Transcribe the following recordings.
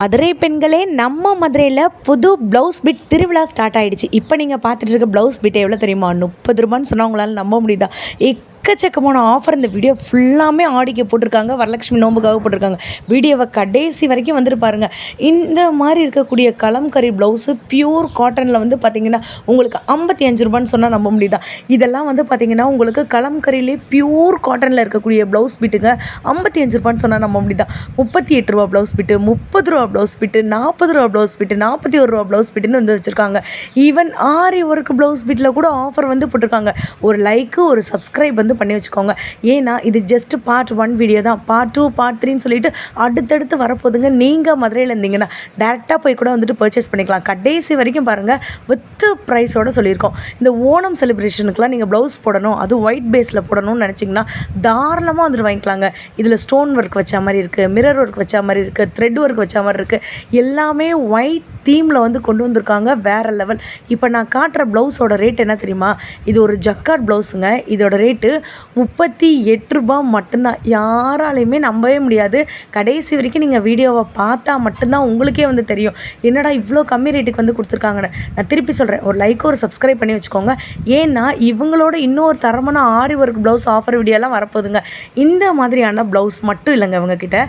மதுரை பெண்களே, நம்ம மதுரையில் புது ப்ளவுஸ் பிட் திருவிழா ஸ்டார்ட் ஆகிடுச்சு. இப்போ நீங்கள் பார்த்துட்டு இருக்க ப்ளவுஸ் பிட் எவ்வளோ தெரியுமா? 30 ரூபான்னு சொன்னால் உங்களால் நம்ப முடியுதா? எக்கச்சக்கமான ஆஃபர் இந்த வீடியோ ஃபுல்லாமே ஆடிக்கு போட்டிருக்காங்க. வரலட்சுமி நோம்புக்காக போட்டிருக்காங்க. வீடியோவை கடைசி வரைக்கும் வந்துட்டு பாருங்கள். இந்த மாதிரி இருக்கக்கூடிய கலம்கரி ப்ளவுஸு பியூர் காட்டனில் வந்து பார்த்திங்கன்னா உங்களுக்கு 55 ரூபான்னு சொன்னால் நம்ப முடியுதா? இதெல்லாம் வந்து பார்த்திங்கன்னா உங்களுக்கு கலம்கரியிலே பியூர் காட்டனில் இருக்கக்கூடிய ப்ளவுஸ் பிட்டுங்க. 55 ரூபான்னு சொன்னால் நம்ப முடியுதா? 38 ரூபா ப்ளவுஸ் பிட்டு, 30 ரூபா ப்ளவுஸ் பிட்டு, 40 ரூபா ப்ளவுஸ் பிட்டு, 41 ரூபா ப்ளவுஸ் பிட்டுன்னு வந்து வச்சுருக்காங்க. ஈவன் ஆரி ஒர்க் ப்ளவுஸ் பிட்டில் கூட ஆஃபர் வந்து போட்டிருக்காங்க. ஒரு லைக்கு ஒரு சப்ஸ்கிரைப் வந்து பண்ணி வச்சுக்கோங்க. ஏன்னா இது ஜஸ்ட் பார்ட் 1 வீடியோ தான். பார்ட் 2 பார்ட் 3ன்னு சொல்லிட்டு அடுத்தடுத்து வரப்போதுங்க. நீங்கள் மதுரையில் இருந்தீங்கன்னா டேரெக்டாக போய் கூட வந்துட்டு பர்ச்சேஸ் பண்ணிக்கலாம். கடைசி வரைக்கும் பாருங்கள், வித் ப்ரைஸோடு சொல்லியிருக்கோம். இந்த ஓணம் செலிப்ரேஷனுக்குலாம் நீங்கள் ப்ளவுஸ் போடணும், அதுவும் ஒயிட் பேஸில் போடணும்னு நினச்சிங்கன்னா தாராளமாக வந்துட்டு வாங்கிக்கலாங்க. இதில் ஸ்டோன் ஒர்க் வச்ச மாதிரி இருக்குது, மிரர் ஒர்க் வச்ச மாதிரி இருக்குது, த்ரெட் ஒர்க் வச்ச மாதிரி இருக்குது. எல்லாமே ஒயிட் தீமில் வந்து கொண்டு வந்திருக்காங்க. வேறு லெவல். இப்போ நான் காட்டுற ப்ளவுஸோட ரேட் என்ன தெரியுமா? இது ஒரு ஜக்கார்ட் ப்ளவுஸுங்க. இதோட ரேட்டு 38 ரூபா மட்டும்தான். யாராலையுமே நம்பவே முடியாது. கடைசி வரைக்கும் நீங்கள் வீடியோவை பார்த்தா மட்டும்தான் உங்களுக்கே வந்து தெரியும், என்னடா இவ்வளோ கம்மி ரேட்டுக்கு வந்து கொடுத்துருக்காங்கன்னு. நான் திருப்பி சொல்கிறேன், ஒரு லைக் ஒரு சப்ஸ்கிரைப் பண்ணி வச்சுக்கோங்க. ஏன்னா இவங்களோட இன்னொரு தரமான ஆரி ஒர்க் ப்ளவுஸ் ஆஃபர் வீடியோலாம் வரப்போகுதுங்க. இந்த மாதிரியான ப்ளவுஸ் மட்டும் இல்லைங்க, இவங்கக்கிட்ட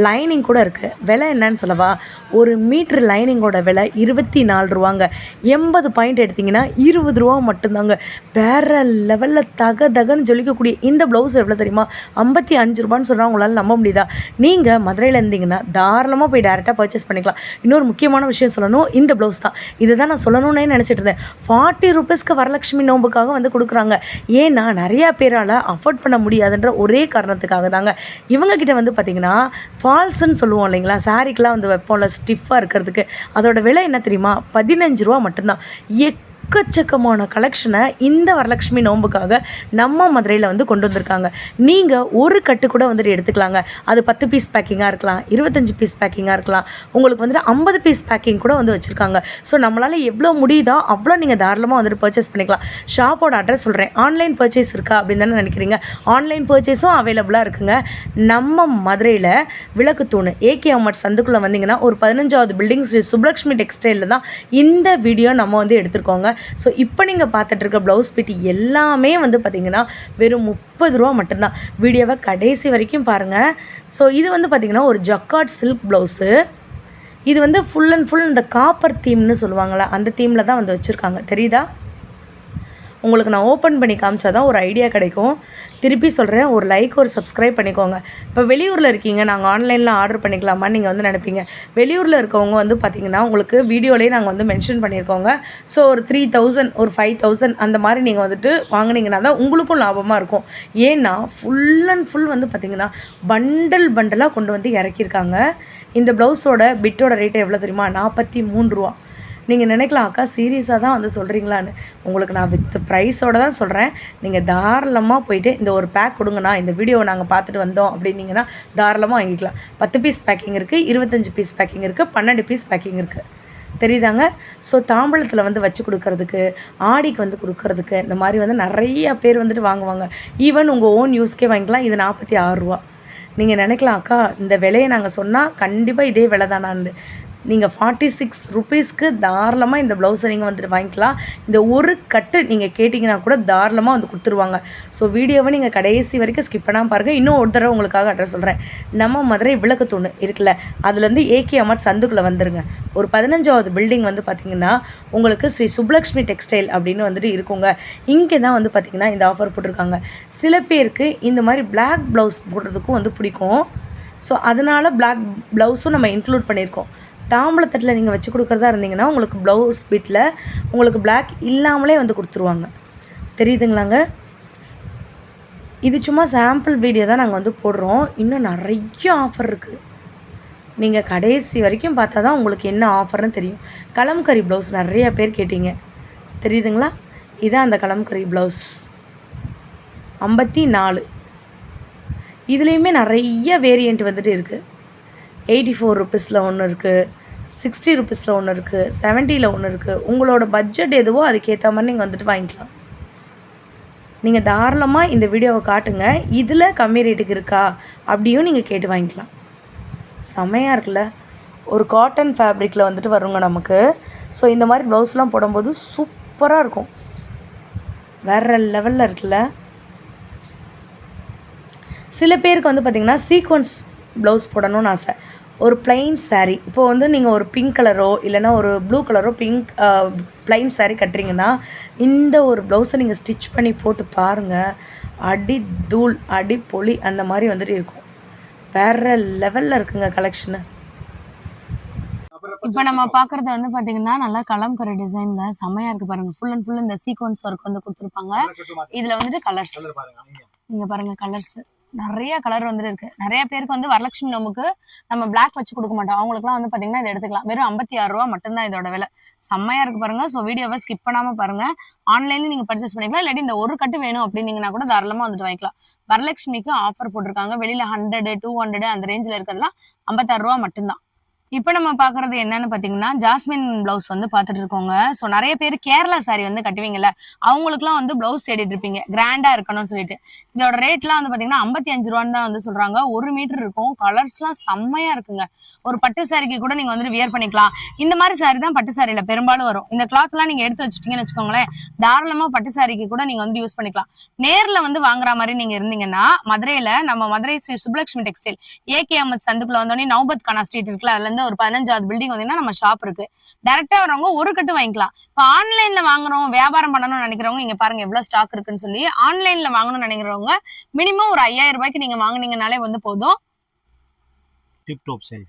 லைனிங் கூட இருக்குது. விலை என்னன்னு சொல்லவா? ஒரு மீட்ரு லைனிங்கோட விலை 24 ரூபாங்க. 80 பாயிண்ட் எடுத்திங்கன்னா 20 ரூபா மட்டும்தாங்க. வேறு லெவலில் தகன்னு ஜொலிக்கக்கூடிய இந்த ப்ளவுஸ் எவ்வளோ தெரியுமா? 55 ரூபான்னு சொன்னால் உங்களால் நம்ப முடியுதா? நீங்கள் மதுரையில் இருந்தீங்கன்னா தாராளமாக போய் டேரெக்டாக பர்ச்சேஸ் பண்ணிக்கலாம். இன்னொரு முக்கியமான விஷயம் சொல்லணும், இந்த ப்ளவுஸ் தான். இதை தான் நான் சொல்லணும்னே நினச்சிட்டு இருந்தேன். 40 ரூபீஸ்க்கு வரலட்சுமி நோம்புக்காக வந்து கொடுக்குறாங்க. ஏன்னா நிறையா பேரால் அஃபோர்ட் பண்ண முடியாதுன்ற ஒரே காரணத்துக்காக தாங்க. இவங்கக்கிட்ட வந்து பார்த்திங்கன்னா ஃபால்ஸ்ன்னு சொல்லுவோம் இல்லைங்களா, சாரீக்கெலாம் வந்து வைப்போம்ல ஸ்டிஃபாக இருக்கிறதுக்கு, அதோட விலை என்ன தெரியுமா? 15 ரூபா மட்டும்தான். எக்கச்சக்கமான கலெக்ஷனை இந்த வரலட்சுமி நோம்புக்காக நம்ம மதுரையில் வந்து கொண்டு வந்திருக்காங்க. நீங்கள் ஒரு கட்டு கூட வந்துட்டு எடுத்துக்கலாங்க. அது 10 பீஸ் பேக்கிங்காக இருக்கலாம், 25 பீஸ் பேக்கிங்காக இருக்கலாம், உங்களுக்கு வந்துட்டு 50 பீஸ் பேக்கிங் கூட வந்து வச்சுருக்காங்க. ஸோ நம்மளால் எவ்வளோ முடியுதோ அவ்வளோ நீங்கள் தாராளமாக வந்துட்டு பர்ச்சேஸ் பண்ணிக்கலாம். ஷாப்போட அட்ரஸ் சொல்கிறேன். ஆன்லைன் பர்ச்சேஸ் இருக்கா அப்படின்னு தானே நினைக்கிறீங்க? ஆன்லைன் பர்ச்சேஸும் அவைலபிளாக இருக்குங்க. நம்ம மதுரையில் விளக்குத்தூண் ஏகே அம்மட் சந்துக்குள்ளே வந்தீங்கன்னா ஒரு 15வது பில்டிங் ஸ்ரீ சுப்லக்ஷ்மி டெக்ஸ்டைலில் தான் இந்த வீடியோ நம்ம வந்து எடுத்துருக்கோங்க. ஸோ இப்போ நீங்கள் பார்த்துட்டு இருக்க ப்ளவுஸ் பிட்டி எல்லாமே வந்து பார்த்திங்கன்னா வெறும் 30 ரூபா மட்டும்தான். வீடியோவை கடைசி வரைக்கும் பாருங்கள். ஸோ இது வந்து பார்த்திங்கன்னா ஒரு ஜக்கார்ட் சில்க் ப்ளவுஸு. இது வந்து ஃபுல் அண்ட் ஃபுல் இந்த காப்பர் தீம்னு சொல்லுவாங்களா, அந்த தீமில் தான் வந்து வச்சுருக்காங்க. தெரியுதா? உங்களுக்கு நான் ஓப்பன் பண்ணி காமிச்சா தான் ஒரு ஐடியா கிடைக்கும். திருப்பி சொல்கிறேன், ஒரு லைக் ஒரு சப்ஸ்கிரைப் பண்ணிக்கோங்க. இப்போ வெளியூரில் இருக்கீங்க, நாங்கள் ஆன்லைனில் ஆர்டர் பண்ணிக்கலாமான்னு நீங்கள் வந்து நினைப்பீங்க. வெளியூரில் இருக்கவங்க வந்து பார்த்திங்கன்னா உங்களுக்கு வீடியோலேயே நாங்கள் வந்து மென்ஷன் பண்ணியிருக்கோங்க. ஸோ ஒரு 3000 ஒரு 5000 அந்த மாதிரி நீங்கள் வந்துட்டு வாங்கினீங்கன்னா தான் உங்களுக்கும் லாபமாக இருக்கும். ஏன்னா ஃபுல் அண்ட் ஃபுல் வந்து பார்த்திங்கன்னா பண்டலாக கொண்டு வந்து இறக்கியிருக்காங்க. இந்த ப்ளவுஸோட பிட்டோட ரேட்டு எவ்வளோ தெரியுமா? 43 ரூபா. நீங்கள் நினைக்கலாம், அக்கா சீரியஸாக தான் வந்து சொல்கிறீங்களான்னு. உங்களுக்கு நான் வித் ப்ரைஸோடு தான் சொல்கிறேன். நீங்கள் தாராளமாக போயிட்டு இந்த ஒரு பேக் கொடுங்கண்ணா, இந்த வீடியோவை நாங்கள் பார்த்துட்டு வந்தோம் அப்படின்னீங்கன்னா தாராளமாக வாங்கிக்கலாம். 10 பீஸ் பேக்கிங் இருக்குது, 25 பீஸ் பேக்கிங் இருக்குது, 12 பீஸ் பேக்கிங் இருக்குது. தெரியுதாங்க? ஸோ தாம்பழத்தில் வந்து வச்சு கொடுக்கறதுக்கு, ஆடிக்கு வந்து கொடுக்கறதுக்கு, இந்த மாதிரி வந்து நிறையா பேர் வந்துட்டு வாங்குவாங்க. ஈவன் உங்கள் ஓன் யூஸ்க்கே வாங்கிக்கலாம். இது 46 ரூபா. நீங்கள் நினைக்கலாம், அக்கா இந்த விலையை நாங்கள் சொன்னால் கண்டிப்பாக இதே விலை தானான்னு. நீங்கள் 46 ருபீஸ்க்கு தாராளமாக இந்த ப்ளவுஸை நீங்கள் வந்துட்டு வாங்கிக்கலாம். இந்த ஒரு கட்டு நீங்கள் கேட்டிங்கன்னா கூட தாராளமாக வந்து கொடுத்துருவாங்க. ஸோ வீடியோவை நீங்கள் கடைசி வரைக்கும் ஸ்கிப் பண்ணாமல் பாருங்கள். இன்னும் ஒரு தடவை உங்களுக்காக அட்ரஸ் சொல்கிறேன். நம்ம மதுரை விளக்குத்தூண் இருக்குல்ல, அதுலேருந்து ஏகே அமர் சந்துக்குள்ளே வந்துடுங்க. ஒரு 15வது பில்டிங் வந்து பார்த்திங்கன்னா உங்களுக்கு ஸ்ரீ சுப்லக்ஷ்மி டெக்ஸ்டைல் அப்படின்னு வந்துட்டு இருக்குங்க. இங்கே தான் வந்து பார்த்திங்கன்னா இந்த ஆஃபர் போட்டிருக்காங்க. சில பேருக்கு இந்த மாதிரி பிளாக் ப்ளவுஸ் போடுறதுக்கும் வந்து பிடிக்கும். ஸோ அதனால் பிளாக் ப்ளவுஸும் நம்ம இன்க்ளூட் பண்ணியிருக்கோம். தாம்பளத்தட்டில் நீங்கள் வச்சு கொடுக்குறதா இருந்தீங்கன்னா உங்களுக்கு ப்ளவுஸ் பிட்டில் உங்களுக்கு பிளாக் இல்லாமலே வந்து கொடுத்துருவாங்க. தெரியுதுங்களாங்க? இது சும்மா சாம்பிள் வீடியோ தான் நாங்கள் வந்து போடுறோம். இன்னும் நிறைய ஆஃபர் இருக்குது. நீங்கள் கடைசி வரைக்கும் பார்த்தா தான் உங்களுக்கு என்ன ஆஃபர்னு தெரியும். கலம்கரி ப்ளவுஸ் நிறையா பேர் கேட்டீங்க. தெரியுதுங்களா? இதான் அந்த கலம்கரி ப்ளவுஸ் 54. இதுலேயுமே நிறைய வேரியண்ட் வந்துட்டு இருக்குது. 84 ருபீஸில் ஒன்று இருக்குது, 60 ருபீஸில் ஒன்று இருக்குது, 70ல் ஒன்று இருக்குது. உங்களோட பட்ஜெட் எதுவோ அதுக்கேற்ற மாதிரி நீங்கள் வந்துட்டு வாங்கிக்கலாம். நீங்கள் தாராளமாக இந்த வீடியோவை காட்டுங்க, இதில் கம்மி ரேட்டுக்கு இருக்கா அப்படியும் நீங்கள் கேட்டு வாங்கிக்கலாம். செமையாக இருக்குல்ல? ஒரு காட்டன் ஃபேப்ரிக்கில் வந்துட்டு வருங்க நமக்கு. ஸோ இந்த மாதிரி ப்ளவுஸ்லாம் போடும்போது சூப்பராக இருக்கும். வேறு லெவலில் இருக்குல்ல. சில பேருக்கு வந்து பார்த்திங்கன்னா சீக்வன்ஸ் ப்ளவுஸ் போடணும்னு ஆசை. ஒரு ப்ளைன் சாரீ இப்போது வந்து நீங்கள் ஒரு பிங்க் கலரோ இல்லைனா ஒரு ப்ளூ கலரோ ப்ளைன் சாரீ கட்டுறீங்கன்னா இந்த ஒரு ப்ளவுஸை நீங்கள் ஸ்டிச் பண்ணி போட்டு பாருங்கள். அடி தூள் அடி பொலி அந்த மாதிரி வந்துட்டு இருக்கும். வேறு லெவலில் இருக்குங்க கலெக்ஷனு. இப்போ நம்ம பார்க்குறது வந்து பார்த்தீங்கன்னா நல்லா கலம்கரை டிசைனில் செம்மையாக இருக்குது பாருங்கள். ஃபுல் அண்ட் ஃபுல் இந்த சீக்வன்ஸ் ஒர்க் வந்து கொடுத்துருப்பாங்க. இதில் வந்துட்டு கலர்ஸ் இங்கே பாருங்கள். கலர்ஸ் நிறைய கலர் வந்துட்டு இருக்கு. நிறைய பேருக்கு வந்து வரலட்சுமி நோம்புக்கு நம்ம பிளாக் வச்சு கொடுக்க மாட்டோம். அவங்களுக்குலாம் வந்து பார்த்தீங்கன்னா இதை எடுத்துக்கலாம். வெறும் 56 ரூபா மட்டும்தான் இதோட விலை. செம்மையாக இருக்கு பாருங்க. ஸோ வீடியோவை ஸ்கிப் பண்ணாமல் பாருங்க. ஆன்லைன்ல நீங்கள் பர்ச்சேஸ் பண்ணிக்கலாம். இல்லாட்டி இந்த ஒரு கட்டு வேணும் அப்படின்னீங்கன்னா கூட தாராளமாக வந்துட்டு வாங்கிக்கலாம். வரலட்சுமிக்கு ஆஃபர் போட்டிருக்காங்க. வெளியில 100, 200 அந்த ரேஞ்சில் இருக்கிறதுலாம் 56 ரூபா மட்டும்தான். இப்போ நம்ம பார்க்குறது என்னன்னு பார்த்தீங்கன்னா ஜாஸ்மின் ப்ளவுஸ் வந்து பார்த்துட்டு இருக்கோங்க. ஸோ நிறைய பேர் கேரளா சாரி வந்து கட்டுவீங்கல்ல, அவங்களுக்குலாம் வந்து ப்ளவுஸ் தேடிட்டு இருப்பீங்க கிராண்டாக இருக்கணும்னு சொல்லிட்டு. இதோட ரேட்லாம் வந்து பார்த்தீங்கன்னா 55 ரூபான்னு தான் வந்து சொல்கிறாங்க. 1 மீட்டர் இருக்கும். கலர்ஸ்லாம் செம்மையாக இருக்குங்க. ஒரு பட்டு சாரிக்கு கூட நீங்கள் வந்துட்டு வியர் பண்ணிக்கலாம். இந்த மாதிரி சாரி தான் பட்டு சாரியில் பெரும்பாலும் வரும். இந்த கிளாத்லாம் நீங்கள் எடுத்து வச்சுட்டீங்கன்னு வச்சுக்கோங்களேன், தாராளமாக பட்டு சாரிக்கு கூட நீங்கள் வந்து யூஸ் பண்ணிக்கலாம். நேரில் வந்து வாங்குற மாதிரி நீங்கள் இருந்தீங்கன்னா மதுரையில் நம்ம மதுரை ஸ்ரீ சுப்லட்சுமி டெக்ஸ்டைல் ஏகே அஹமத் சந்துக்குள்ள வந்தோடனே நௌபத் கானா ஸ்ட்ரீட் இருக்குல்ல, அதுல இருந்து ஒரு 15வது பில்டிங் வந்தீங்கன்னா நம்ம ஷாப் இருக்கு. டைரக்டா வரவங்க ஒரு கட்டு வாங்கிக்கலாம். இப்போ ஆன்லைன்ல வாங்குறோம் வியாபாரம் பண்ணணும்னு நினைக்கிறவங்க இங்க பாருங்க எவ்வளவு ஸ்டாக் இருக்குன்னு சொல்லி. ஆன்லைன்ல வாங்கணும்னு நினைக்கிறவங்க மினிமம் ஒரு 5000 ரூபாய்க்கு நீங்க வாங்குனீங்கனாலே வந்து போதும்.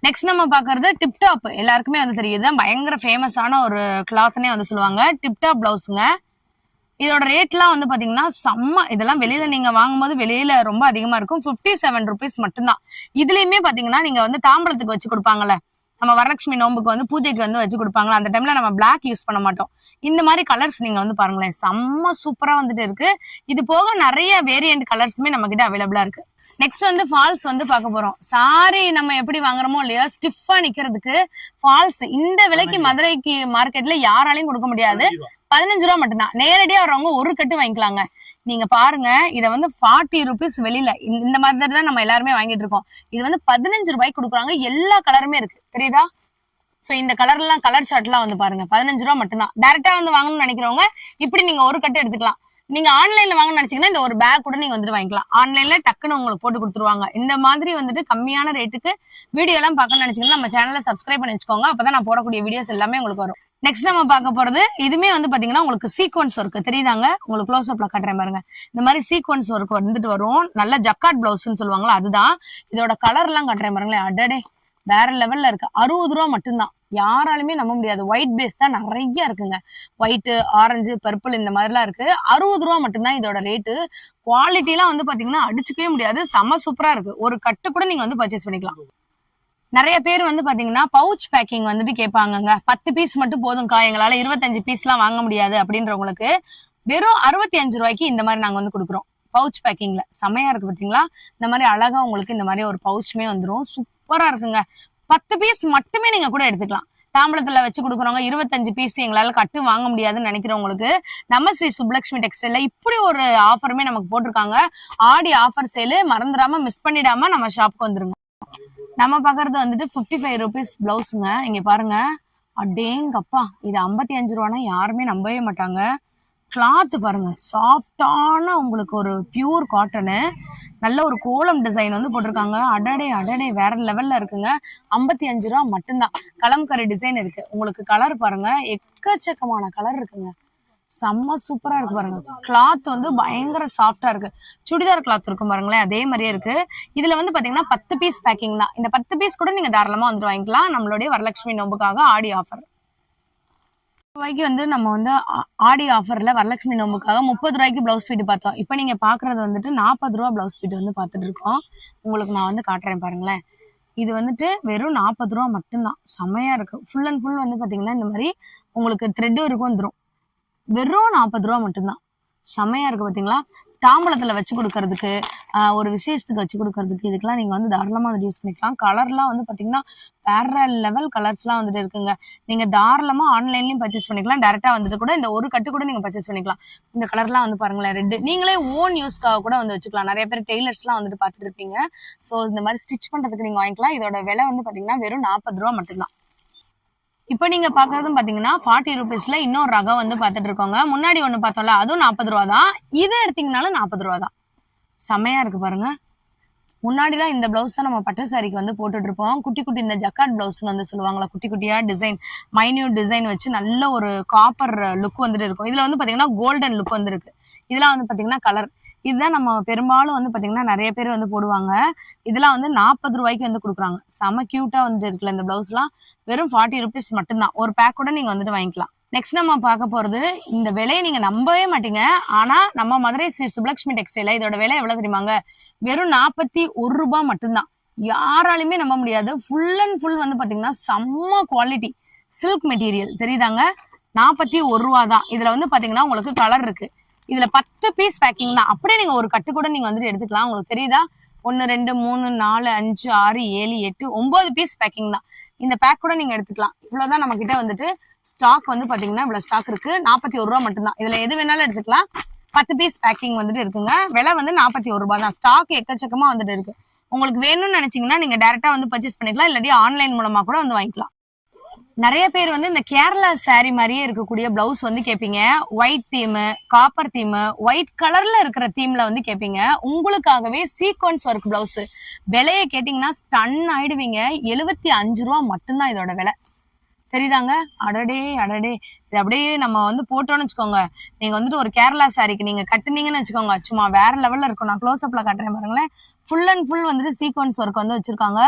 நெக்ஸ்ட் நம்ம பாக்குறது டிப்டாப். எல்லாருக்குமே வந்து தெரியுது, பயங்கர ஃபேமஸான ஒரு கிளாத்னே வந்து சொல்லுவாங்க. டிப்டாப் பிளவுஸுங்க. இதோட ரேட்லாம் வந்து பாத்தீங்கன்னா செம்ம. இதெல்லாம் வெளியில நீங்க வாங்கும்போது வெளியில ரொம்ப அதிகமா இருக்கும். 57 ருபீஸ் மட்டும்தான். இதுலயுமே பாத்தீங்கன்னா நீங்க வந்து தாம்பளத்துக்கு வச்சு கொடுப்பாங்கல்ல, நம்ம வரலட்சுமி நோம்புக்கு வந்து பூஜைக்கு வந்து வச்சு கொடுப்பாங்களா, அந்த டைம்ல நம்ம பிளாக் யூஸ் பண்ண மாட்டோம். இந்த மாதிரி கலர்ஸ் நீங்க வந்து பாருங்களேன், செம்ம சூப்பரா வந்துட்டு இருக்கு. இது போக நிறைய வேரியன்ட் கலர்ஸுமே நம்ம கிட்ட அவைலபிளா இருக்கு. நெக்ஸ்ட் வந்து ஃபால்ஸ் வந்து பார்க்க போறோம். சாரி நம்ம எப்படி வாங்குறோமோ இல்லையா, ஸ்டிஃபா நிக்கிறதுக்கு ஃபால்ஸ் இந்த விலைக்கு மதுரைக்கு மார்க்கெட்ல யாராலையும் கொடுக்க முடியாது. 15 ரூபா மட்டும்தான். நேரடியா வரவங்க ஒரு கட்டு வாங்கிக்கலாங்க. நீங்க பாருங்க, இதை வந்து 40 ருபீஸ் வெளியில இந்த மாதிரி தான் நம்ம எல்லாருமே வாங்கிட்டு இருக்கோம். இது வந்து 15 ரூபாய்க்கு கொடுக்குறாங்க. எல்லா கலருமே இருக்கு, தெரியுதா? சோ இந்த கலர்லாம் கலர் சார்ட்லாம் வந்து பாருங்க, 15 ரூபா மட்டும்தான். டைரக்டா வந்து வாங்கணும்னு நினைக்கிறவங்க இப்படி நீங்க ஒரு கட்டு எடுத்துக்கலாம். நீங்க ஆன்லைன்ல வாங்கணும்னு நினைச்சீங்கன்னா இந்த ஒரு பேக் கூட நீங்க வந்துட்டு வாங்கிக்கலாம். ஆன்லைன்ல டக்குன்னு உங்களுக்கு போட்டு கொடுத்துருவாங்க. இந்த மாதிரி வந்துட்டு கம்மியான ரேட்டுக்கு வீடியோ எல்லாம் பார்க்கணும்னு நினைச்சீங்கன்னா நம்ம சேனலை சப்ஸ்கிரைப் பண்ணி வச்சுக்கோங்க. அப்பதான் நான் போடக்கூடிய வீடியோஸ் எல்லாமே உங்களுக்கு வரும். நெக்ஸ்ட் நம்ம பார்க்க போறது இதுமே வந்து பாத்தீங்கன்னா உங்களுக்கு சீக்வன்ஸ் ஒர்க் தெரியுதாங்க. உங்களுக்கு க்ளோஸ் அப்ல காட்டுறேன் பாருங்க. இந்த மாதிரி சீக்வன்ஸ் ஒர்க் வந்துட்டு வரும். நல்ல ஜக்காட் பிளவுஸ்ன்னு சொல்லுவாங்களா, அதுதான். இதோட கலர் எல்லாம் காட்டுறேன் பாருங்களேன். அடடே வேற லெவல்ல இருக்கு. 60 ரூபா மட்டும்தான். யாராலுமே நம்ப முடியாது. ஒயிட் பேஸ் தான் நிறைய இருக்குங்க. ஒயிட், ஆரஞ்சு, பர்பிள் இந்த மாதிரிலாம் இருக்கு. 60 ரூபா மட்டும்தான் இதோட ரேட்டு. குவாலிட்டி எல்லாம் வந்து பாத்தீங்கன்னா அடிச்சுக்கவே முடியாது. செம சூப்பரா இருக்கு. ஒரு கட்டு கூட நீங்க வந்து பர்ச்சேஸ் பண்ணிக்கலாம். நிறைய பேர் வந்து பாத்தீங்கன்னா பவுச் பேக்கிங் வந்துட்டு கேட்பாங்க. 10 பீஸ் மட்டும் போதும்க்கா, எங்களால 25 பீஸ்லாம் வாங்க முடியாது அப்படின்றவங்களுக்கு வெறும் 65 ரூபாய்க்கு இந்த மாதிரி நாங்க வந்து கொடுக்குறோம். பவுச் பேக்கிங்ல செமையா இருக்கு பாத்தீங்களா. இந்த மாதிரி அழகா உங்களுக்கு இந்த மாதிரி ஒரு பவுச்சுமே வந்துடும். சூப்பரா இருக்குங்க. 10 பீஸ் மட்டுமே நீங்க கூட எடுத்துக்கலாம். தாம்பளத்துல வச்சு கொடுக்குறவங்க 25 பீஸ் எங்களால கட்டு வாங்க முடியாதுன்னு நினைக்கிறவங்களுக்கு நம்ம ஸ்ரீ சுப்லட்சுமி டெக்ஸ்டைல்ல இப்படி ஒரு ஆஃபருமே நமக்கு போட்டிருக்காங்க. ஆடி ஆஃபர் சேலு, மறந்துடாம மிஸ் பண்ணிடாம நம்ம ஷாப்புக்கு வந்துருங்க. நம்ம பாக்குறது வந்துட்டு 55 ருபீஸ் பிளவுஸுங்க. இங்க பாருங்க, அடேங்கப்பா, இது 55 ரூபானா யாருமே நம்பவே மாட்டாங்க. கிளாத் பாருங்க, சாஃப்டான உங்களுக்கு ஒரு பியூர் காட்டனு, நல்ல ஒரு கோலம் டிசைன் வந்து போட்டிருக்காங்க. அடடே அடடே வேற லெவல்ல இருக்குங்க. 55 ரூபா மட்டும்தான். கலம்கரி டிசைன் இருக்கு. உங்களுக்கு கலர் பாருங்க, எக்கச்சக்கமான கலர் இருக்குங்க. செம்ம சூப்பரா இருக்கு பாருங்க. கிளாத் வந்து பயங்கர சாஃப்டா இருக்கு. சுடிதார் கிளாத் இருக்கும் பாருங்களேன், அதே மாதிரியே இருக்கு. இதுல வந்து பாத்தீங்கன்னா 10 பீஸ் பேக்கிங் தான். இந்த 10 பீஸ் கூட நீங்க தாராளமா வந்துட்டு வாங்கிக்கலாம். நம்மளுடைய வரலட்சுமி நோம்புக்காக ஆடி ஆஃபர் ரூபாய்க்கு வந்து நம்ம வந்து ஆடி ஆஃபர்ல வரலட்சுமி நோம்புக்காக 30 ரூபாய்க்கு பிளவுஸ் பீட் பார்த்தோம். இப்போ நீங்க பாக்குறது வந்துட்டு 40 ரூபா பிளவுஸ் பீட் வந்து பார்த்துட்டு இருக்கோம். உங்களுக்கு நான் வந்து காட்டுறேன் பாருங்களேன். இது வந்துட்டு வெறும் 40 ரூபா மட்டும்தான். செம்மையா இருக்கு. ஃபுல் அண்ட் ஃபுல் வந்து பாத்தீங்கன்னா இந்த மாதிரி உங்களுக்கு த்ரெட் இருக்கும் வந்துடும். வெறும் 40 ரூபா மட்டும்தான். செம்மையா இருக்கு பாத்தீங்களா. தாம்பளத்தில் வச்சு கொடுக்கறதுக்கு, ஒரு விசேஷத்துக்கு வச்சு கொடுக்கறதுக்கு, இதுக்கெல்லாம் நீங்கள் வந்து தாராளமாக வந்து யூஸ் பண்ணிக்கலாம். கலர்லாம் வந்து பார்த்தீங்கன்னா வேற லெவல் கலர்ஸ்லாம் வந்துட்டு இருக்குங்க. நீங்கள் தாராளமாக ஆன்லைன்லேயும் பர்ச்சேஸ் பண்ணிக்கலாம். டேரெக்டாக வந்துட்டு கூட இந்த ஒரு கட்டு கூட நீங்கள் பர்ச்சேஸ் பண்ணிக்கலாம். இந்த கலர்லாம் வந்து பாருங்களேன், ரெட்டு. நீங்களே ஓன் யூஸ்க்காக கூட வந்து வச்சுக்கலாம். நிறைய பேர் டெய்லர்ஸ்லாம் வந்துட்டு பார்த்துட்டு இருப்பீங்க. ஸோ இந்த மாதிரி ஸ்டிச் பண்ணுறதுக்கு நீங்கள் வாங்கிக்கலாம். இதோட விலை வந்து பார்த்தீங்கன்னா வெறும் 40 ரூபா மட்டும்தான். இப்போ நீங்க பாக்குறதும் பாத்தீங்கன்னா 40 ருபீஸ்ல இன்னொரு ரகம் வந்து பார்த்துட்டு இருக்கோங்க. முன்னாடி ஒண்ணு பார்த்தோம்ல, அதுவும் 40 ரூபா தான். இதை எடுத்தீங்கனாலும் 40 ரூபா தான். செமையா இருக்கு பாருங்க. முன்னாடிலாம் இந்த பிளவுஸ் தான் நம்ம பட்டு சாரிக்கு வந்து போட்டுட்டு இருப்போம். குட்டி குட்டி இந்த ஜக்கார்ட் பிளவுஸ்னு வந்து சொல்லுவாங்களா, குட்டி குட்டியா டிசைன், மைன்யூட் டிசைன் வச்சு நல்ல ஒரு காப்பர் லுக் வந்துட்டு இருக்கும். இதுல வந்து பாத்தீங்கன்னா கோல்டன் லுக் வந்து இருக்கு. இதெல்லாம் வந்து பாத்தீங்கன்னா கலர். இதுதான் நம்ம பெரும்பாலும் வந்து பாத்தீங்கன்னா நிறைய பேர் வந்து போடுவாங்க. இதெல்லாம் வந்து 40 ரூபாய்க்கு வந்து கொடுக்குறாங்க. செம கியூட்டா வந்து இருக்குல்ல இந்த பிளவுஸ்லாம். வெறும் 40 ருபீஸ் மட்டும்தான். ஒரு பேக் கூட நீங்க வந்துட்டு வாங்கிக்கலாம். நெக்ஸ்ட் நம்ம பார்க்க போறது, இந்த விலையை நீங்க நம்பவே மாட்டீங்க. ஆனா நம்ம மதுரை ஸ்ரீ சுப்லக்ஷ்மி டெக்ஸ்டைல இதோட விலை எவ்வளவு தெரியுமாங்க? வெறும் 41 ரூபாய் மட்டும்தான். யாராலுமே நம்ப முடியாது. ஃபுல் அண்ட் ஃபுல் வந்து பாத்தீங்கன்னா செம்ம குவாலிட்டி சில்க் மெட்டீரியல். தெரியுதாங்க? 41 ரூபா தான். இதுல வந்து பாத்தீங்கன்னா உங்களுக்கு கலர் இருக்கு. இதுல 10 பீஸ் பேக்கிங் தான். அப்படியே நீங்க ஒரு கட்டு கூட நீங்க வந்துட்டு எடுத்துக்கலாம். உங்களுக்கு தெரியுதா? 1 2 3 4 5 6 7 8 9 பீஸ் பேக்கிங் தான். இந்த பேக் கூட நீங்க எடுத்துக்கலாம். இவ்வளவுதான் நம்ம கிட்ட வந்துட்டு ஸ்டாக் வந்து பாத்தீங்கன்னா இவ்வளவு ஸ்டாக் இருக்கு. 41 ரூபா மட்டும்தான். இதுல எது வேணாலும் எடுத்துக்கலாம். 10 பீஸ் பேக்கிங் வந்துட்டு இருக்குங்க. விலை வந்து 41 ரூபாய் தான். ஸ்டாக் எக்கச்சக்கமா வந்துட்டு இருக்கு. உங்களுக்கு வேணும்னு நினைச்சீங்கன்னா நீங்க டைரக்டா வந்து பர்ச்சேஸ் பண்ணிக்கலாம். இல்லாட்டி ஆன்லைன் மூலமா கூட வந்து வாங்கிக்கலாம். நிறைய பேர் வந்து இந்த கேரளா சாரி மாதிரியே இருக்கக்கூடிய பிளவுஸ் வந்து கேட்பீங்க. White theme, copper theme, white கலர்ல இருக்கிற தீம்ல வந்து கேட்பீங்க. உங்களுக்காகவே சீக்வன்ஸ் ஒர்க் பிளவுஸ் விலையை கேட்டீங்கன்னா ஸ்டன் ஆயிடுவீங்க. 75 ரூபா மட்டும்தான் இதோட விலை. தெரியுதாங்க? அடடே அடடே, இது அப்படியே நம்ம வந்து போட்டோம்னு வச்சுக்கோங்க. நீங்க வந்துட்டு ஒரு கேரளா சாரிக்கு நீங்க கட்டுனீங்கன்னு வச்சுக்கோங்க, சும்மா வேற லெவல்ல இருக்கும். நான் க்ளோஸ் அப்ல காட்டுறேன் பாருங்களேன். ஃபுல் அண்ட் ஃபுல் வந்துட்டு சீக்வன்ஸ் ஒர்க் வந்து வச்சிருக்காங்க.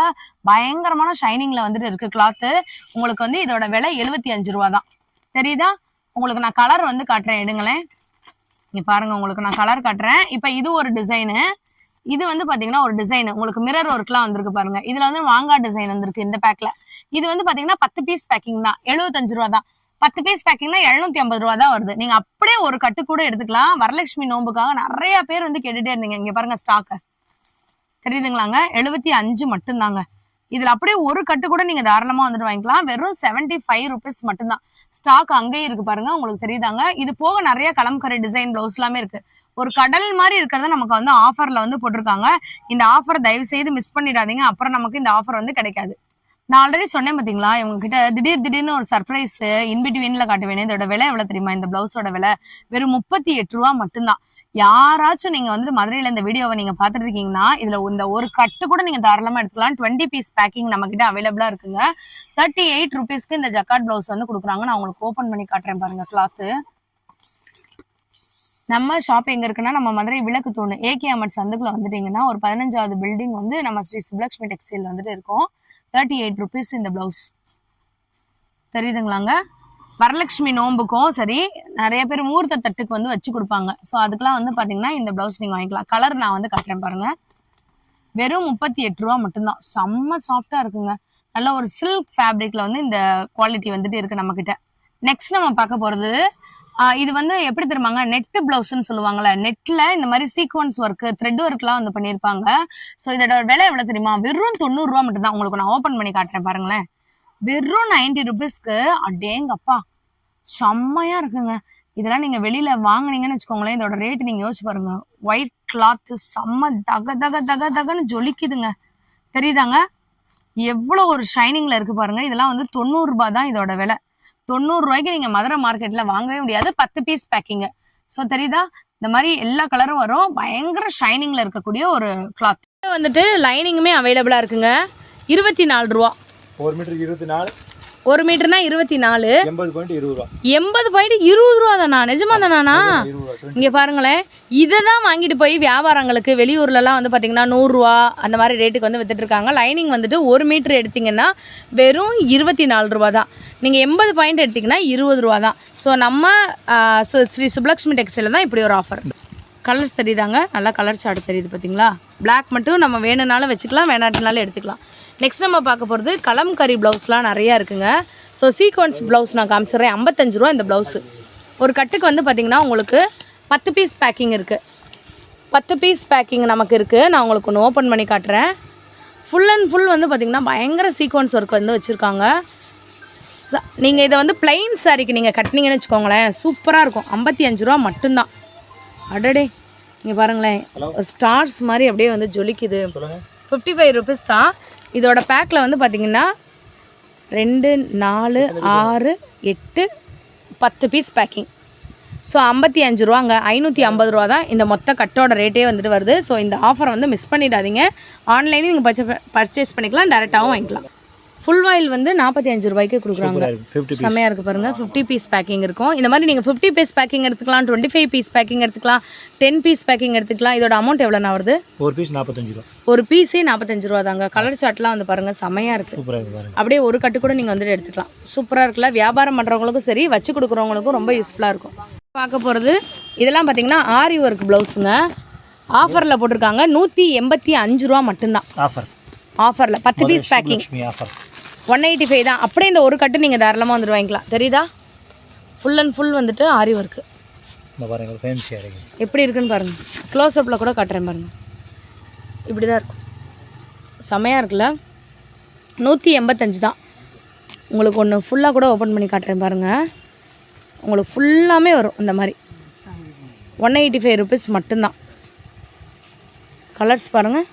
பயங்கரமான ஷைனிங்ல வந்துட்டு இருக்கு கிளாத்து. உங்களுக்கு வந்து இதோட விலை 75 ரூபா தான். தெரியுதா? உங்களுக்கு நான் கலர் வந்து காட்டுறேன், எடுங்களேன். இங்க பாருங்க, உங்களுக்கு நான் கலர் காட்டுறேன். இப்ப இது ஒரு டிசைனு. இது வந்து பாத்தீங்கன்னா ஒரு டிசைன் உங்களுக்கு மிரர் ஒர்க்லாம் வந்திருக்கு பாருங்க. இதுல வந்து வாங்கா டிசைன் வந்திருக்கு இந்த பேக்ல. இது வந்து பாத்தீங்கன்னா 10 பீஸ் பேக்கிங் தான். 75 ரூபா தான். 10 பீஸ் பேக்கிங்னா 750 ரூபா தான் வருது. நீங்க அப்படியே ஒரு கட்டு கூட எடுத்துக்கலாம். வரலட்சுமி நோம்புக்காக நிறைய பேர் வந்து கேட்டுட்டே இருந்தீங்க. இங்க பாருங்க ஸ்டாக் தெரியுதுங்களாங்க? 75 மட்டும்தாங்க. இதுல அப்படியே ஒரு கட்டு கூட நீங்க தாராளமா வந்துட்டு வாங்கிக்கலாம். வெறும் 75 ருபீஸ் மட்டும்தான். ஸ்டாக் அங்கேயே இருக்கு பாருங்க, உங்களுக்கு தெரியுதாங்க? இது போக நிறைய கலம்கரை டிசைன் பிளவுஸ் எல்லாமே இருக்கு. ஒரு கடல் மாதிரி இருக்கிறத நமக்கு வந்து ஆஃபர்ல வந்து போட்டிருக்காங்க. இந்த ஆஃபர் தயவு செய்து மிஸ் பண்ணிடாதீங்க. அப்புறம் நமக்கு இந்த ஆஃபர் வந்து கிடைக்காது. நான் ஆல்ரெடி சொன்னேன் பாத்தீங்களா, இவங்க கிட்ட திடீர்னு ஒரு சர்ப்ரைஸ் இன்பிட்வீன்ல காட்டுவேன். இதோட விலை எவ்வளவு தெரியுமா? இந்த பிளவுஸோட விலை வெறும் 38 ரூபா மட்டும்தான். யாராச்சும் நீங்க வந்து மதுரையில இந்த வீடியோவை நீங்க பாத்துட்டு இருக்கீங்கன்னா இதுல இந்த ஒரு கட்டு கூட நீங்க தாராளமா எடுத்துக்கலாம். 20 பீஸ் பேக்கிங் நம்ம கிட்ட அவைலபிளா இருக்குங்க. 38 ருபீஸ்க்கு இந்த ஜக்கார்ட் பிளவுஸ் வந்து கொடுக்குறாங்க. நான் உங்களுக்கு ஓபன் பண்ணி காட்டுறேன் பாருங்க கிளாத்து. நம்ம ஷாப் எங்க இருக்குன்னா நம்ம மதுரை விளக்கு தூணு ஏகே அமட் சந்துக்குள்ள வந்துட்டீங்கன்னா ஒரு 15வது பில்டிங் வந்து நம்ம ஸ்ரீ சுப்லக்ஷ்மி டெக்ஸ்டைல் வந்துட்டு இருக்கும். 38 ருபீஸ் இந்த பிளவுஸ். தெரியுதுங்களாங்க? வரலட்சுமி நோம்புக்கும் சரி, நிறைய பேர் முகூர்த்த தட்டுக்கு வந்து வச்சு கொடுப்பாங்க. ஸோ அதுக்கெல்லாம் வந்து பாத்தீங்கன்னா இந்த பிளவுஸ் நீங்க வாங்கிக்கலாம். கலர் நான் வந்து காட்டுறேன் பாருங்க. வெறும் 38 ரூபா மட்டும்தான். செம்ம சாஃப்டா இருக்குங்க. நல்ல ஒரு சில்க் ஃபேப்ரிக்ல வந்து இந்த குவாலிட்டி வந்துட்டு இருக்கு நம்ம கிட்ட. நெக்ஸ்ட் நம்ம பார்க்க போறது, இது வந்து எப்படி தெரியுமாங்க, நெட் பிளவுஸ்ன்னு சொல்லுவாங்கல்ல. நெட்ல இந்த மாதிரி சீக்வன்ஸ் ஒர்க், த்ரெட் ஒர்க்லாம் வந்து பண்ணியிருப்பாங்க. ஸோ இதோட விலை எவ்வளவு தெரியுமா? வெறும் 90 ரூபா மட்டும்தான். உங்களுக்கு நான் ஓபன் பண்ணி காட்டுறேன் பாருங்களேன். வெறும் 90 ருபீஸ்க்கு அடேங்கப்பா செம்மையா இருக்குங்க. இதெல்லாம் நீங்க வெளியில வாங்குனீங்கன்னு வச்சுக்கோங்களேன், இதோட ரேட் நீங்க யோசிச்சு பாருங்க. ஒயிட் கிளாத் செம்ம தக தக தக தகன்னு ஜொலிக்குதுங்க. தெரியுதாங்க? எவ்வளவு ஒரு ஷைனிங்ல இருக்கு பாருங்க. இதெல்லாம் வந்து 90 ரூபாய் தான் இதோட விலை. 90 ரூபாய்க்கு நீங்க மதுரை மார்க்கெட்ல வாங்கவே முடியாது. 10 பீஸ் பேக்கிங். ஸோ தெரியுதா? இந்த மாதிரி எல்லா கலரும் வரும். பயங்கர ஷைனிங்ல இருக்கக்கூடிய ஒரு கிளாத். வந்துட்டு லைனிங்குமே அவைலபிளா இருக்குங்க. 24 ரூபா. 1 மீட்டர் 24. 1 மீட்டர்னா 24. 80.20 ரூபா. 80.20 ரூபா தானா? நிஜமா தானா? இங்க பாருங்களேன். இதை தான் வாங்கிட்டு போய் வியாபாரங்களுக்கு வெளியூர்லலாம் வந்து பார்த்தீங்கன்னா 100 ரூபா அந்த மாதிரி ரேட்டுக்கு வந்து வித்துட்டு இருக்காங்க. லைனிங் வந்துட்டு 1 மீட்டர் எடுத்தீங்கன்னா வெறும் 24 ரூபா தான். நீங்கள் 80 பாயிண்ட் எடுத்தீங்கன்னா 20 ரூபா தான். ஸோ நம்ம ஸ்ரீ சுப்லக்ஷ்மி டெக்ஸ்டைல தான் இப்படி ஒரு ஆஃபர். கலர்ஸ் தெரியுதாங்க? நல்லா கலர் சார்ட் தெரியுது பார்த்தீங்களா? பிளாக் மட்டும் நம்ம வேணும்னாலும் வச்சுக்கலாம், வேணாட்டினாலும் எடுத்துக்கலாம். நெக்ஸ்ட் நம்ம பார்க்க போகிறது கலம்கரி ப்ளவுஸ்லாம் நிறையா இருக்குங்க. ஸோ சீக்வன்ஸ் ப்ளவுஸ் நான் காமிச்சிடுறேன். 55 ரூபா இந்த ப்ளவுஸு. ஒரு கட்டுக்கு வந்து பார்த்திங்கன்னா உங்களுக்கு 10 பீஸ் பேக்கிங் இருக்குது. 10 பீஸ் பேக்கிங் நமக்கு இருக்குது. நான் உங்களுக்கு ஒன்று ஓப்பன் பண்ணி காட்டுறேன். ஃபுல் அண்ட் ஃபுல் வந்து பார்த்திங்கன்னா பயங்கர சீக்வன்ஸ் ஒர்க் வந்து வச்சுருக்காங்க. நீங்கள் இதை வந்து பிளைன் சாரிக்கு நீங்கள் கட்டினீங்கன்னு வச்சுக்கோங்களேன், சூப்பராக இருக்கும். 55 ரூபா மட்டும்தான். அடடே இங்கே பாருங்களேன், ஸ்டார்ஸ் மாதிரி அப்படியே வந்து ஜொலிக்குது. 55 ருபீஸ் தான். இதோட பேக்கில் வந்து பார்த்திங்கன்னா 2 4 6 8 10 பீஸ் பேக்கிங். ஸோ 55 ரூபாங்க, 550 ரூபா தான் இந்த மொத்த கட்டோட ரேட்டே வந்துட்டு வருது. ஸோ இந்த ஆஃபரை வந்து மிஸ் பண்ணிடாதீங்க. ஆன்லைனில் நீங்கள் பர்ச்சேஸ் பண்ணிக்கலாம், டேரெக்டாகவும் வாங்கிக்கலாம். ஃபுல் ஆயில் வந்து 45 ரூபாய்க்கு கொடுக்குறாங்க. செம்மையாக இருக்குது பாருங்கள். 50 பீஸ் பேக்கிங் இருக்கும். இந்த மாதிரி நீங்கள் 50 பீஸ் பேக்கிங் எடுத்துக்கலாம், 25 பீஸ் பேக்கிங் எடுத்துக்கலாம், 10 பீஸ் பேக்கிங் எடுத்துக்கலாம். இதோட அமௌண்ட் எவ்வளோண்ணா வருது? ஒரு பீஸ் 45 ரூபா. ஒரு பீஸே 45 ரூபா தாங்க. கலர் சார்ட்லாம் வந்து பாருங்கள், செம்மையாக இருக்குது. அப்படியே ஒரு கட்டு கூட நீங்கள் வந்துட்டு எடுத்துக்கலாம். சூப்பராக இருக்குல்ல. வியாபாரம் பண்ணுறவங்களுக்கும் சரி, வச்சு கொடுக்குறவங்களுக்கும் ரொம்ப யூஸ்ஃபுல்லாக இருக்கும். பார்க்க போகிறது இதெல்லாம் பார்த்திங்கன்னா ஆரி ஒர்க் ப்ளவுஸுங்க. ஆஃபரில் போட்டிருக்காங்க. 185 ரூபா மட்டும்தான் ஆஃபரில். 10 பீஸ் பேக்கிங் 185 தான். அப்படியே இந்த ஒரு கட்டு நீங்கள் தாராளமாக வந்துட்டு வாங்கிக்கலாம். தெரியுதா? ஃபுல் அண்ட் ஃபுல் வந்துட்டு ஆரி ஒர்க்கு. எப்படி இருக்குன்னு பாருங்கள். க்ளோஸ்அப்பில் கூட காட்டுறேன் பாருங்கள். இப்படி தான் இருக்கும். செமையாக இருக்குல்ல. 185 தான். உங்களுக்கு ஒன்று ஃபுல்லாக கூட ஓப்பன் பண்ணி காட்டுறேன் பாருங்கள். உங்களுக்கு ஃபுல்லாமே வரும் இந்த மாதிரி. 185 ருபீஸ் மட்டும்தான். கலர்ஸ் பாருங்கள்.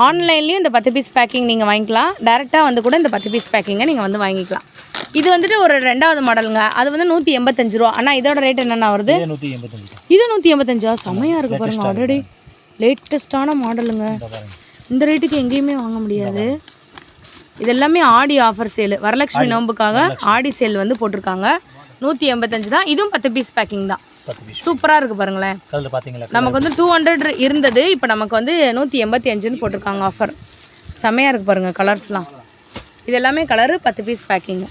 ஆன்லைன்லேயும் இந்த 10 பீஸ் பேக்கிங் நீங்கள் வாங்கிக்கலாம். டேரெக்டாக வந்து கூட இந்த 10 பீஸ் பேக்கிங்கை நீங்கள் வந்து வாங்கிக்கலாம். இது வந்துட்டு ஒரு 2வது மாடலுங்க. அது வந்து 185 ரூபா. ஆனால் இதோட ரேட் என்னென்ன வருது? இது 185. செம்மையாக இருக்குது பாருங்கள். ஆல்ரெடி லேட்டஸ்ட்டான மாடலுங்க. இந்த ரேட்டுக்கு எங்கேயுமே வாங்க முடியாது. இது எல்லாமே ஆடி ஆஃபர் சேல். வரலட்சுமி நோம்புக்காக ஆடி சேல் வந்து போட்டிருக்காங்க. 185 தான். இதுவும் 10 பீஸ் பேக்கிங் தான். சூப்பராக இருக்குது பாருங்களேன். நமக்கு வந்து 200 இருந்தது, இப்போ நமக்கு வந்து 185ன்னு போட்டிருக்காங்க ஆஃபர். செம்மையாக இருக்குது பாருங்கள் கலர்ஸ்லாம். இது எல்லாமே கலரு 10 பீஸ் பேக்கிங்.